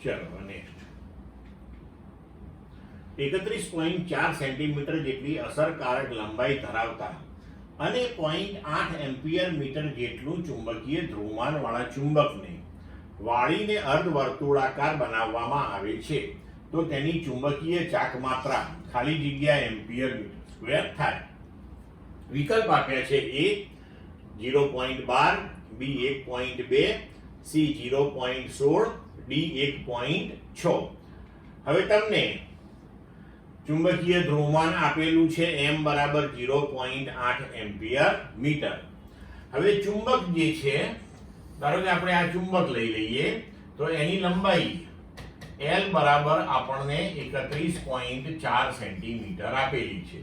ચલો next 31.4 centimetre જેટલી અસરકારક લંબાઈ ધરાવતા અને 0.8 એમ્પિયર મીટર જેટલું ચુંબકીય ધ્રુવમાન વાળા ચુંબકને વાળીને અર્ધવર્તુળાકાર બનાવવામાં આવે છે તો તેની ચુંબકીય ચાક માત્રા ખાલી જગ્યા એમ્પિયર મીટર સ્ક્વેર થાય. વિકલ્પ આપ્યા છે એ 0.12, બી 1.2, સી 0.16, ડી 1.6. હવે તમને ચુંબકીય ધ્રુવમાન આપેલું છે m બરાબર 0.8 એમ્પિયર મીટર. હવે ચુંબક જે છે, ધારો કે આપણે આ ચુંબક લઈ લઈએ તો એની લંબાઈ L બરાબર આપણને 31.4 સેન્ટીમીટર આપેલી છે.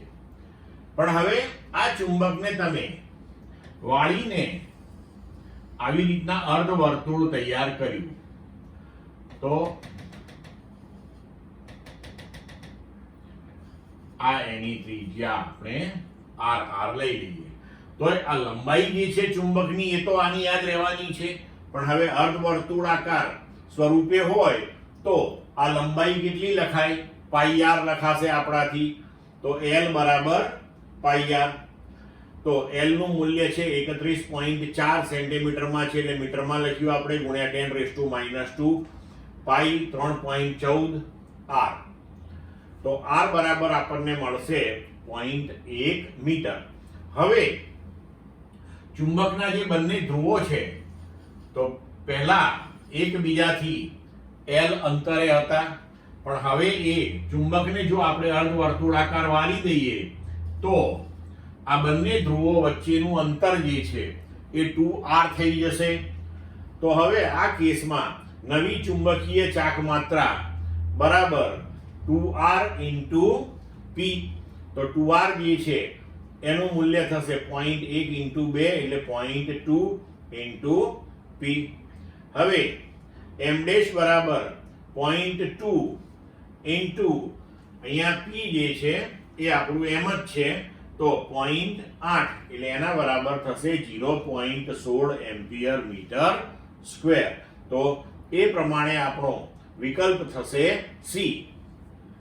પણ હવે આ ચુંબકને તમે વાળીને આવી રીતના અર્ધવર્તુળ તૈયાર કર્યું તો આ એની ત્રિજ્યા આપણે r લઈ લઈએ. તો આ લંબાઈ જે છે ચુંબકની એ તો આની યાદ રહેવાની છે, પણ હવે અર્ધવર્તુળાકાર સ્વરૂપે હોય તો આ લંબાઈ કેટલી લખાય? પાઈ r લખાશે આપણાથી. તો L બરાબર પાઈ r. તો L નું મૂલ્ય છે 31.4 સેન્ટીમીટરમાં છે એટલે મીટરમાં લખ્યું આપણે, ગુણ્યા 10⁻², પાઈ 3.14 r. તો r બરાબર આપણને મળશે 0.1 મીટર. હવે ચુંબકના જે બંને ધ્રુવો છે તો પહેલા એકબીજાથી L અંતરે હતા, પણ હવે એ ચુંબકને જો આપણે અર્ધવર્તુળાકાર વાળી દઈએ તો આ બંને ધ્રુવો વચ્ચેનું અંતર જે છે એ 2r થઈ જશે. તો હવે આ કેસમાં નવી ચુંબકીય ચાક માત્રા બરાબર 2r into p. તો 2r જે છે એનું મૂલ્ય થશે 0.1 into 2 એટલે 0.2 into p. હવે m ડેશ બરાબર 0.2 into અહીંયા p જે છે એ આપણું m જ છે તો 0.8 એટલે એના બરાબર થશે 0.16 એમ્પિયર મીટર સ્ક્વેર. તો એ પ્રમાણે આપણો વિકલ્પ થશે સી.